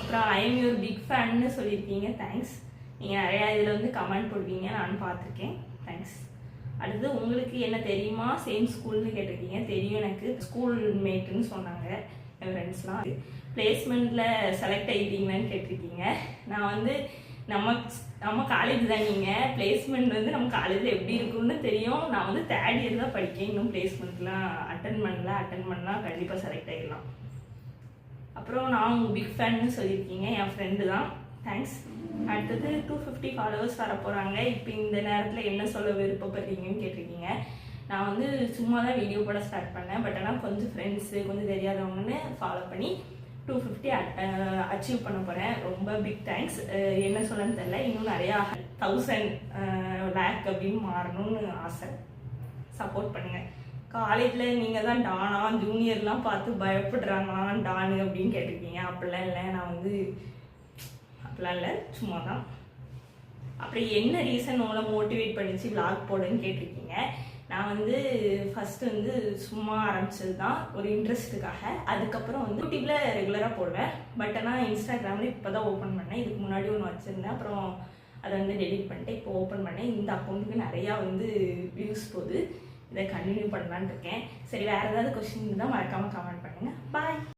அப்புறம் I am your big ஃபேன்னு சொல்லியிருக்கீங்க, thanks. நீங்கள் நிறையா இதில் வந்து கமெண்ட் போடுவீங்க, நான் பார்த்துருக்கேன், தேங்க்ஸ். அடுத்து உங்களுக்கு என்ன தெரியுமா, சேம் ஸ்கூல்னு கேட்டிருக்கீங்க. தெரியும், எனக்கு ஸ்கூல் மேட்டுன்னு சொன்னாங்க என் ஃப்ரெண்ட்ஸ்லாம். பிளேஸ்மெண்ட்டில் செலக்ட் ஆகிட்டீங்களான்னு கேட்டிருக்கீங்க. நான் வந்து நம்ம காலேஜ் தான். நீங்கள் பிளேஸ்மெண்ட் வந்து நம்ம காலேஜில் எப்படி இருக்குன்னு தெரியும். நான் வந்து தேர்ட் இயர் தான் படிக்கேன், இன்னும் பிளேஸ்மெண்ட்லாம் அட்டன் பண்ணலாம், கண்டிப்பாக செலக்ட் ஆகிடலாம். அப்புறம் நான் உங்கள் பிக் ஃபேன்னு சொல்லியிருக்கீங்க, என் ஃப்ரெண்டு தான், தேங்க்ஸ். அடுத்தது 250 ஃபாலோவர்ஸ் வர போகிறாங்க. இப்போ இந்த நேரத்தில் என்ன சொல்ல விருப்பப்படுறீங்கன்னு கேட்டிருக்கீங்க. நான் வந்து சும்மா தான் வீடியோ போட ஸ்டார்ட் பண்ணேன். பட் ஆனால் கொஞ்சம் ஃப்ரெண்ட்ஸு கொஞ்சம் தெரியாதவங்கன்னு ஃபாலோ பண்ணி 250 அச்சீவ் பண்ண போகிறேன். ரொம்ப பிக் தேங்க்ஸ். என்ன சொல்லன்னு தெரியல, இன்னும் நிறையா 1000 லேக் அப்படின்னு மாறணும்னு ஆசை. சப்போர்ட் பண்ணுங்கள். காலேஜில் நீங்கள் தான் டானா, ஜூனியர்லாம் பார்த்து பயப்படுறாங்களா டானு அப்படின்னு கேட்டிருக்கீங்க. அப்படிலாம் இல்லை, நான் வந்து அப்படிலாம் இல்லை, சும்மா தான். அப்புறம் என்ன ரீசன் உங்களை மோட்டிவேட் பண்ணிச்சு விளாக் போடுன்னு கேட்டிருக்கீங்க. நான் வந்து ஃபஸ்ட்டு வந்து சும்மா ஆரம்பிச்சது தான், ஒரு இன்ட்ரெஸ்ட்டுக்காக. அதுக்கப்புறம் வந்து யூடியூப்பில் ரெகுலராக போடுவேன். பட் ஆனால் இன்ஸ்டாகிராமில் இப்போ தான் ஓப்பன் பண்ணேன். இதுக்கு முன்னாடி ஒன்று வச்சுருந்தேன், அப்புறம் அதை வந்து டெலிட் பண்ணிட்டு இப்போ ஓப்பன் பண்ணேன். இந்த அக்கௌண்ட்டுக்கு நிறையா வந்து வியூஸ் போகுது. இதை கண்டினியூ பண்ணலான்னு இருக்கேன். சரி, வேறு ஏதாவது கொஸ்டின் இருந்தால் மறக்காமல் கமெண்ட் பண்ணுங்கள். பாய்.